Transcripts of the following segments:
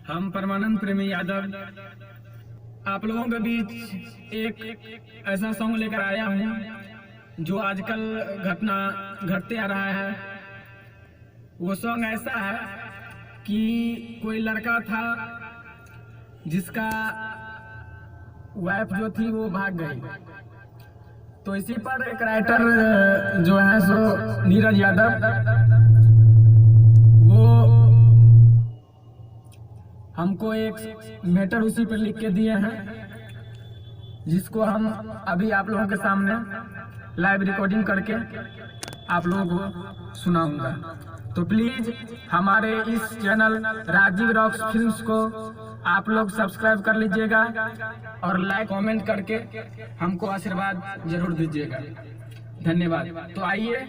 हम परमानंद प्रेमी यादव आप लोगों के बीच एक ऐसा सॉन्ग लेकर आया हूँ जो आजकल घटना घटते आ रहा है। वो सॉन्ग ऐसा है कि कोई लड़का था जिसका वाइफ जो थी वो भाग गई। तो इसी पर एक राइटर जो है सो नीरज यादव, वो हमको एक मैटर उसी पर लिख के दिए हैं, जिसको हम अभी आप लोगों के सामने लाइव रिकॉर्डिंग करके आप लोगों को सुनाऊंगा। तो प्लीज हमारे इस चैनल राजीव रॉक्स फिल्म्स को आप लोग सब्सक्राइब कर लीजिएगा और लाइक कमेंट करके हमको आशीर्वाद जरूर दीजिएगा। धन्यवाद। तो आइए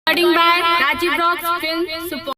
Recording by Rajiv Rocks Film Support.